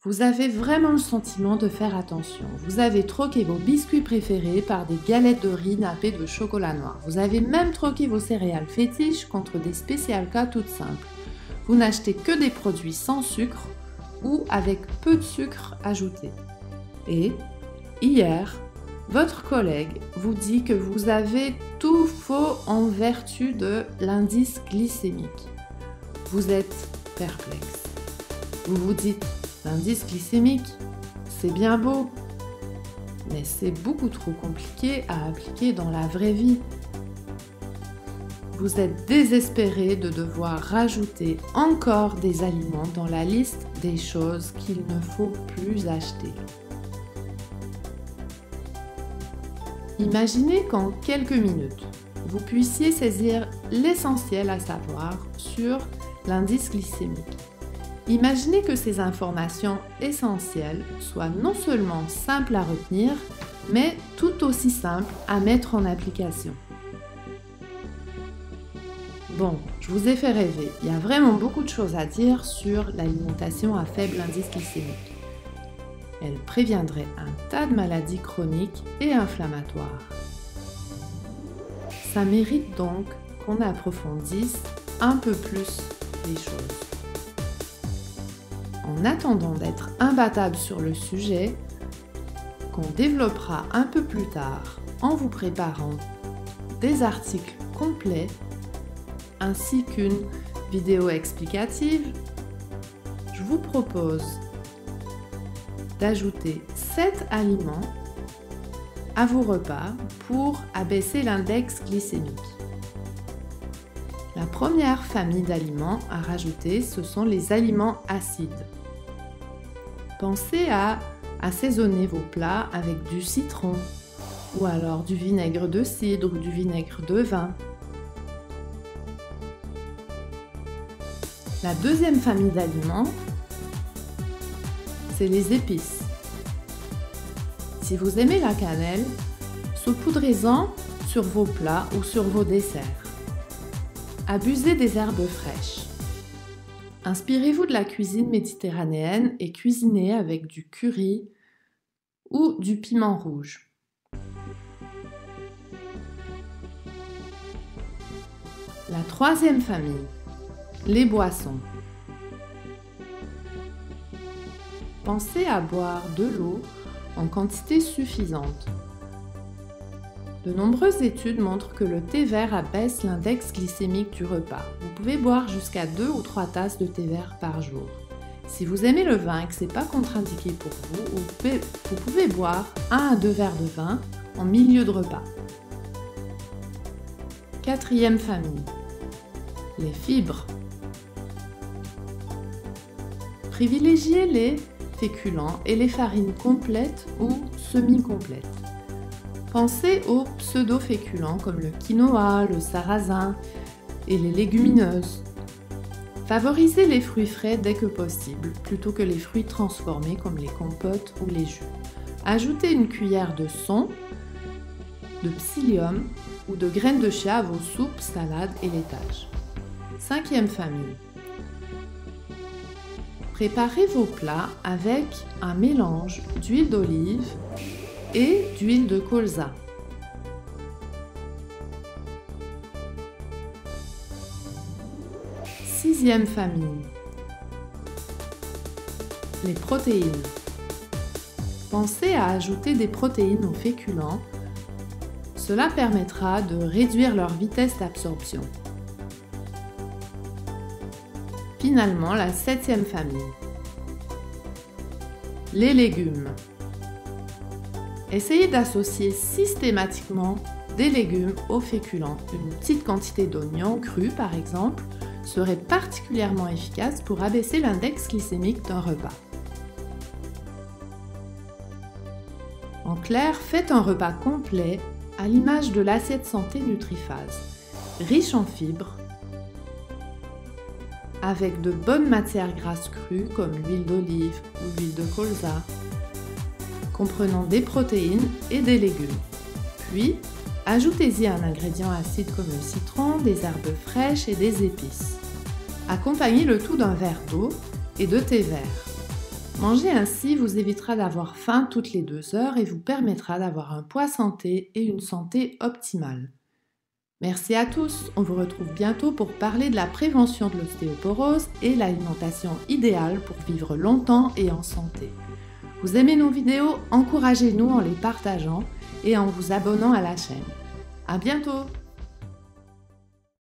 Vous avez vraiment le sentiment de faire attention. Vous avez troqué vos biscuits préférés par des galettes de riz nappées de chocolat noir. Vous avez même troqué vos céréales fétiches contre des Special K toutes simples. Vous n'achetez que des produits sans sucre ou avec peu de sucre ajouté. Et hier, votre collègue vous dit que vous avez tout faux en vertu de l'indice glycémique. Vous êtes perplexe. Vous vous dites: l'indice glycémique, c'est bien beau, mais c'est beaucoup trop compliqué à appliquer dans la vraie vie. Vous êtes désespéré de devoir rajouter encore des aliments dans la liste des choses qu'il ne faut plus acheter. Imaginez qu'en quelques minutes, vous puissiez saisir l'essentiel à savoir sur l'indice glycémique. Imaginez que ces informations essentielles soient non seulement simples à retenir, mais tout aussi simples à mettre en application. Bon, je vous ai fait rêver. Il y a vraiment beaucoup de choses à dire sur l'alimentation à faible indice glycémique. Elle préviendrait un tas de maladies chroniques et inflammatoires. Ça mérite donc qu'on approfondisse un peu plus les choses. En attendant d'être imbattable sur le sujet, qu'on développera un peu plus tard en vous préparant des articles complets ainsi qu'une vidéo explicative, je vous propose d'ajouter 7 aliments à vos repas pour abaisser l'index glycémique. La première famille d'aliments à rajouter, ce sont les aliments acides. Pensez à assaisonner vos plats avec du citron ou alors du vinaigre de cidre ou du vinaigre de vin. La deuxième famille d'aliments, c'est les épices. Si vous aimez la cannelle, saupoudrez-en sur vos plats ou sur vos desserts. Abusez des herbes fraîches. Inspirez-vous de la cuisine méditerranéenne et cuisinez avec du curry ou du piment rouge. La troisième famille, les boissons. Pensez à boire de l'eau en quantité suffisante. De nombreuses études montrent que le thé vert abaisse l'index glycémique du repas. Vous pouvez boire jusqu'à 2 ou 3 tasses de thé vert par jour. Si vous aimez le vin et que ce n'est pas contre-indiqué pour vous, vous pouvez boire 1 à 2 verres de vin en milieu de repas. Quatrième famille, les fibres. Privilégiez les féculents et les farines complètes ou semi-complètes. Pensez aux pseudo-féculents comme le quinoa, le sarrasin et les légumineuses. Favorisez les fruits frais dès que possible, plutôt que les fruits transformés comme les compotes ou les jus. Ajoutez une cuillère de son, de psyllium ou de graines de chia à vos soupes, salades et laitages. Cinquième famille. Préparez vos plats avec un mélange d'huile d'olive et d'huile de colza. Sixième famille, les protéines. Pensez à ajouter des protéines aux féculents. Cela permettra de réduire leur vitesse d'absorption. Finalement, la septième famille, les légumes. Essayez d'associer systématiquement des légumes aux féculents. Une petite quantité d'oignons crus, par exemple, serait particulièrement efficace pour abaisser l'index glycémique d'un repas. En clair, faites un repas complet à l'image de l'assiette santé Nutriphase, riche en fibres, avec de bonnes matières grasses crues comme l'huile d'olive ou l'huile de colza, comprenant des protéines et des légumes. Puis, ajoutez-y un ingrédient acide comme le citron, des herbes fraîches et des épices. Accompagnez le tout d'un verre d'eau et de thé vert. Manger ainsi vous évitera d'avoir faim toutes les 2 heures et vous permettra d'avoir un poids santé et une santé optimale. Merci à tous, on vous retrouve bientôt pour parler de la prévention de l'ostéoporose et l'alimentation idéale pour vivre longtemps et en santé. Vous aimez nos vidéos? Encouragez-nous en les partageant et en vous abonnant à la chaîne. À bientôt!